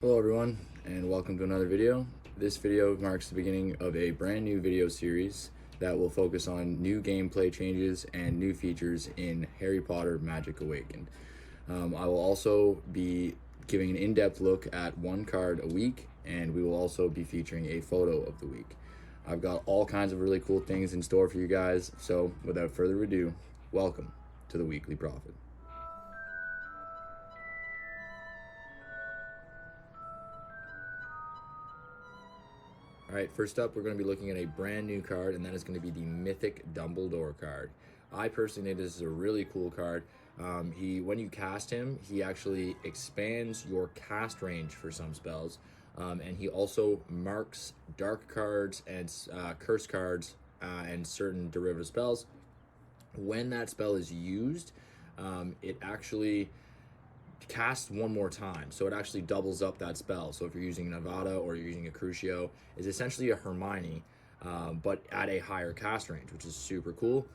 Hello everyone, and welcome to another video. This video marks the beginning of a brand new video series that will focus on new gameplay changes and new features in Harry Potter Magic Awakened. I will also be giving an in-depth look at one card a week, and we will also be featuring a photo of the week. I've got all kinds of really cool things in store for you guys, so without further ado, welcome to the Weekly Prophet. All right, first up, we're going to be looking at a brand new card, and that is going to be the Mythic Dumbledore card. I personally think this is a really cool card. When you cast him, he actually expands your cast range for some spells, and he also marks dark cards and curse cards and certain derivative spells. When that spell is used, it actually cast one more time, so it actually doubles up that spell. So if you're using Nevada or you're using a Crucio, it's essentially a Hermione, but at a higher cast range, which is super cool.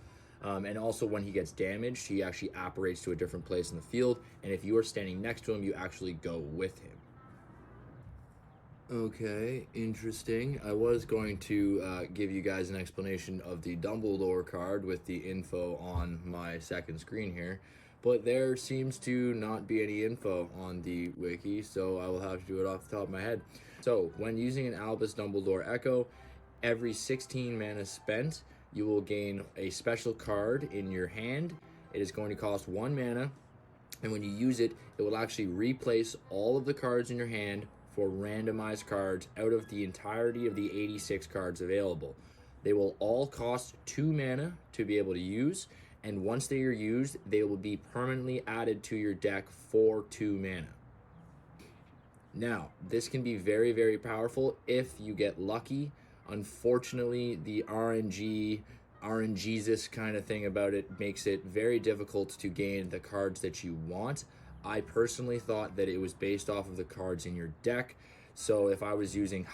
And also when he gets damaged, he actually apparates to a different place in the field, and if you are standing next to him, you actually go with him. Okay, interesting. I was going to give you guys an explanation of the Dumbledore card with the info on my second screen here, but there seems to not be any info on the wiki, so I will have to do it off the top of my head. So, when using an Albus Dumbledore Echo, every 16 mana spent, you will gain a special card in your hand. It is going to cost 1 mana, and when you use it, it will actually replace all of the cards in your hand for randomized cards out of the entirety of the 86 cards available. They will all cost 2 mana to be able to use, and once they are used, they will be permanently added to your deck for 2 mana. Now, this can be very, very powerful if you get lucky. Unfortunately, the RNGesus kind of thing about it makes it very difficult to gain the cards that you want. I personally thought that it was based off of the cards in your deck. So if I was using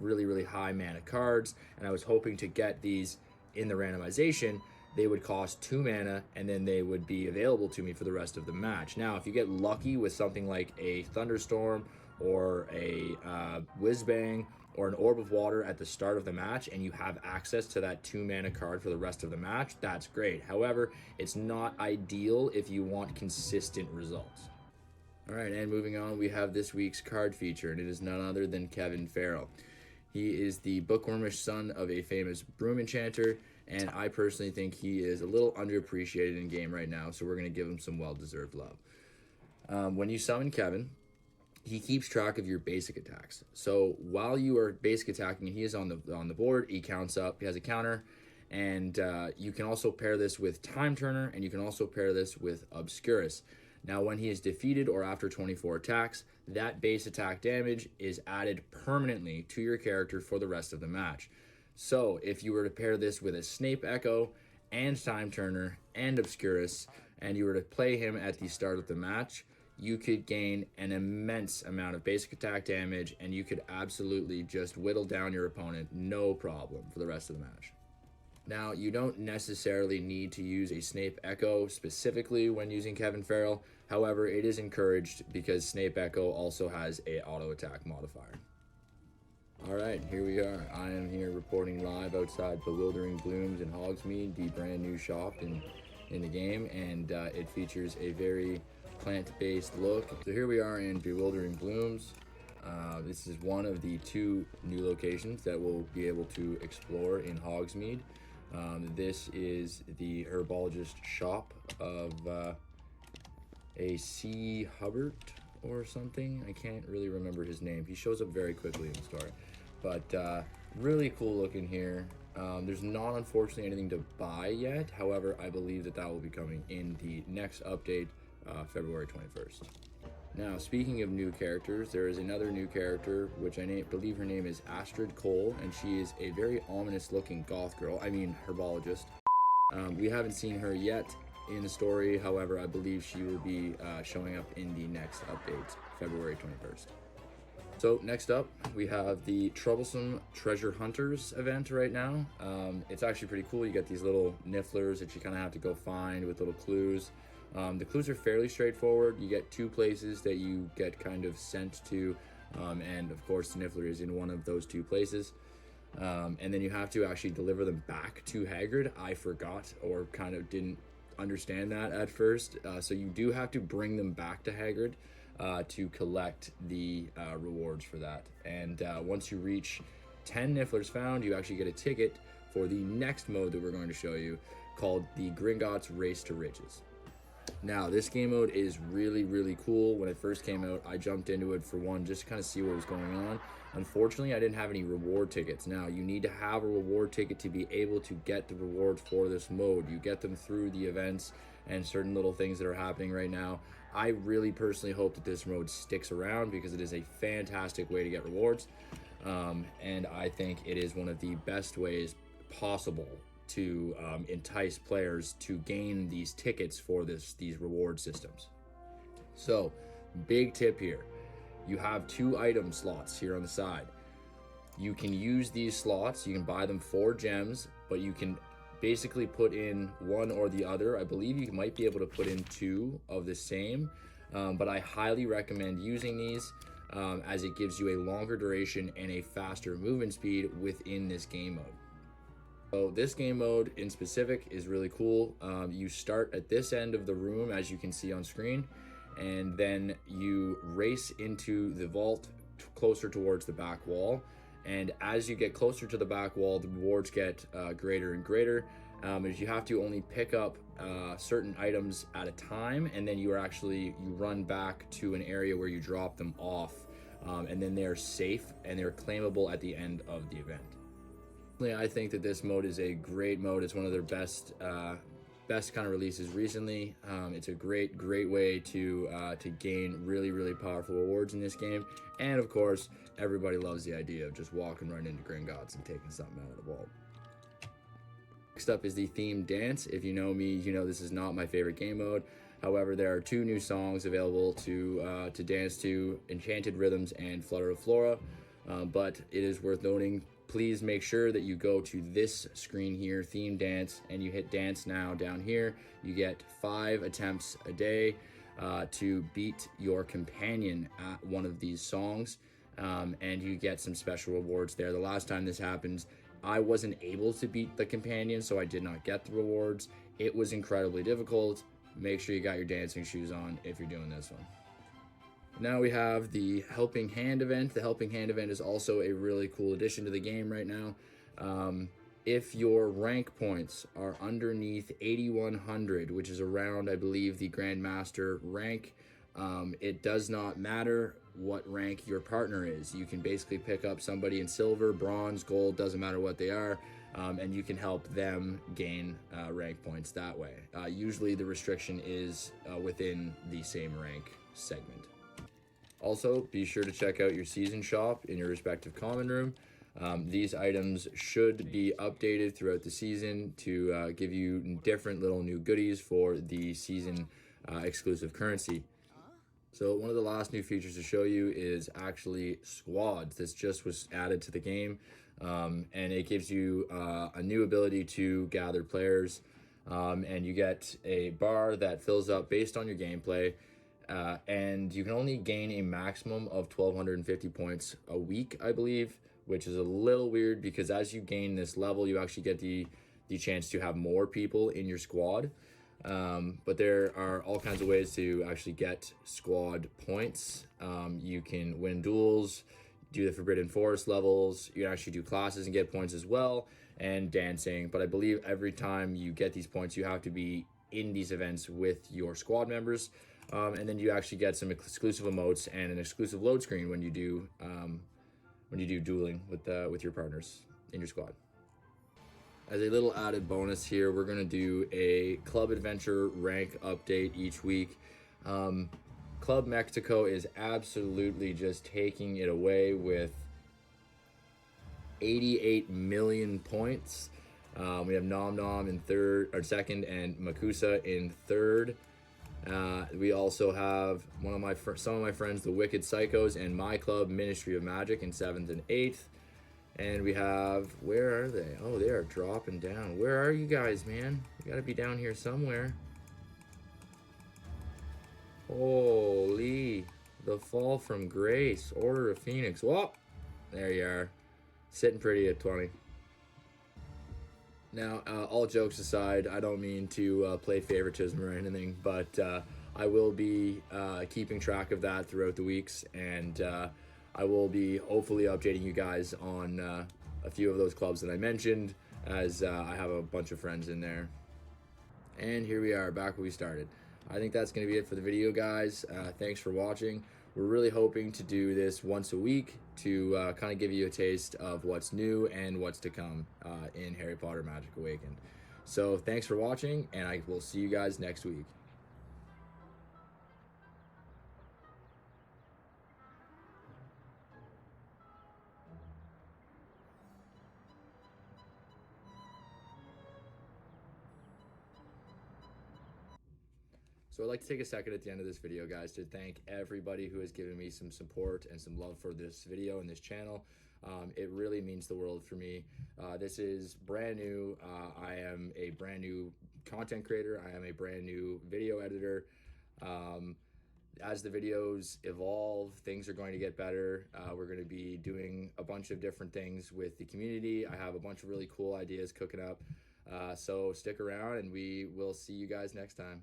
really high mana cards, and I was hoping to get these in the randomization, they would cost 2 mana, and then they would be available to me for the rest of the match. Now, if you get lucky with something like a Thunderstorm or a Whizbang or an Orb of Water at the start of the match, and you have access to that 2 mana card for the rest of the match, that's great. However, it's not ideal if you want consistent results. All right, and moving on, we have this week's card feature, and it is none other than Kevin Farrell. He is the bookwormish son of a famous broom enchanter, and I personally think he is a little underappreciated in game right now, so we're going to give him some well-deserved love. When you summon Kevin, he keeps track of your basic attacks. So while you are basic attacking, he is on the board, he counts up, he has a counter, and you can also pair this with Time Turner, and you can also pair this with Obscurus. Now, when he is defeated or after 24 attacks, that base attack damage is added permanently to your character for the rest of the match. So, if you were to pair this with a Snape Echo and Time Turner and Obscurus, and you were to play him at the start of the match, you could gain an immense amount of basic attack damage, and you could absolutely just whittle down your opponent, no problem, for the rest of the match. Now, you don't necessarily need to use a Snape Echo specifically when using Kevin Farrell. However, it is encouraged because Snape Echo also has a auto attack modifier. All right, here we are. I am here reporting live outside Bewildering Blooms in Hogsmeade, the brand new shop in the game, and it features a very plant-based look. So here we are in Bewildering Blooms. This is one of the 2 new locations that we'll be able to explore in Hogsmeade. This is the herbologist shop of a C. Hubbard or something. I can't really remember his name. He shows up very quickly in the story. But really cool looking here. There's not, unfortunately, anything to buy yet. However, I believe that will be coming in the next update, February 21st. Now, speaking of new characters, there is another new character, which I believe her name is Astrid Cole, and she is a very ominous-looking goth girl. I mean, herbologist. We haven't seen her yet in the story. However, I believe she will be showing up in the next update, February 21st. So next up, we have the Troublesome Treasure Hunters event right now. It's actually pretty cool. You get these little nifflers that you kind of have to go find with little clues. The clues are fairly straightforward. You get 2 places that you get kind of sent to and of course the Niffler is in one of those two places. And then you have to actually deliver them back to Hagrid. I forgot or kind of didn't understand that at first. So you do have to bring them back to Hagrid to collect the rewards for that. And once you reach 10 Nifflers found, you actually get a ticket for the next mode that we're going to show you, called the Gringotts Race to Riches. Now, this game mode is really, really cool. When it first came out, I jumped into it for one, just to kind of see what was going on. Unfortunately, I didn't have any reward tickets. Now, you need to have a reward ticket to be able to get the rewards for this mode. You get them through the events and certain little things that are happening right now. I really personally hope that this mode sticks around because it is a fantastic way to get rewards. And I think it is one of the best ways possible to entice players to gain these tickets for these reward systems. So, big tip here. You have 2 item slots here on the side. You can use these slots, you can buy them for gems, but you can basically put in one or the other. I believe you might be able to put in 2 of the same, but I highly recommend using these as it gives you a longer duration and a faster movement speed within this game mode. So this game mode in specific is really cool. You start at this end of the room, as you can see on screen, and then you race into the vault closer towards the back wall. And as you get closer to the back wall, the rewards get greater and greater, as you have to only pick up certain items at a time, and then you run back to an area where you drop them off, and then they're safe and they're claimable at the end of the event. I think that this mode is a great mode. It's one of their best kind of releases recently. It's a great way to gain really powerful rewards in this game. And of course, everybody loves the idea of just walking right into Gringotts and taking something out of the vault. Next up is the themed dance. If you know me, you know this is not my favorite game mode. However, there are 2 new songs available to dance to, Enchanted Rhythms and Flutter of Flora. But it is worth noting, please make sure that you go to this screen here, Theme Dance, and you hit Dance Now down here. You get 5 attempts a day to beat your companion at one of these songs, and you get some special rewards there. The last time this happened, I wasn't able to beat the companion, so I did not get the rewards. It was incredibly difficult. Make sure you got your dancing shoes on if you're doing this one. Now we have the Helping Hand event. The Helping Hand event is also a really cool addition to the game right now. If your rank points are underneath 8100, which is around, I believe, the Grandmaster rank, it does not matter what rank your partner is. You can basically pick up somebody in silver, bronze, gold, doesn't matter what they are, and you can help them gain rank points that way. Usually the restriction is within the same rank segment. Also, be sure to check out your season shop in your respective common room. These items should be updated throughout the season to give you different little new goodies for the season exclusive currency. So one of the last new features to show you is actually squads. This just was added to the game, and it gives you a new ability to gather players, and you get a bar that fills up based on your gameplay. And you can only gain a maximum of 1,250 points a week, I believe, which is a little weird because as you gain this level, you actually get the chance to have more people in your squad. But there are all kinds of ways to actually get squad points. You can win duels, do the Forbidden Forest levels, you can actually do classes and get points as well, and dancing. But I believe every time you get these points, you have to be in these events with your squad members. And then you actually get some exclusive emotes and an exclusive load screen when you do dueling with your partners in your squad. As a little added bonus here, we're going to do a Club Adventure rank update each week. Club Mexico is absolutely just taking it away with 88 million points. We have Nom Nom in second, and Makusa in third. We also have some of my friends, the Wicked Psychos, and my club, Ministry of Magic, in 7th and 8th. And we have, where are they? Oh, they are dropping down. Where are you guys, man? You gotta be down here somewhere. Holy, The fall from grace. Order of Phoenix. Whoa! There you are. Sitting pretty at 20. Now, all jokes aside, I don't mean to play favoritism or anything, but I will be keeping track of that throughout the weeks, and I will be hopefully updating you guys on a few of those clubs that I mentioned, as I have a bunch of friends in there. And here we are, back where we started. I think that's going to be it for the video, guys. Thanks for watching. We're really hoping to do this once a week to kind of give you a taste of what's new and what's to come in Harry Potter Magic Awakened. So thanks for watching, and I will see you guys next week. So I'd like to take a second at the end of this video, guys, to thank everybody who has given me some support and some love for this video and this channel. It really means the world for me. This is brand new. I am a brand new content creator. I am a brand new video editor. As the videos evolve, things are going to get better. We're going to be doing a bunch of different things with the community. I have a bunch of really cool ideas cooking up. So stick around, and we will see you guys next time.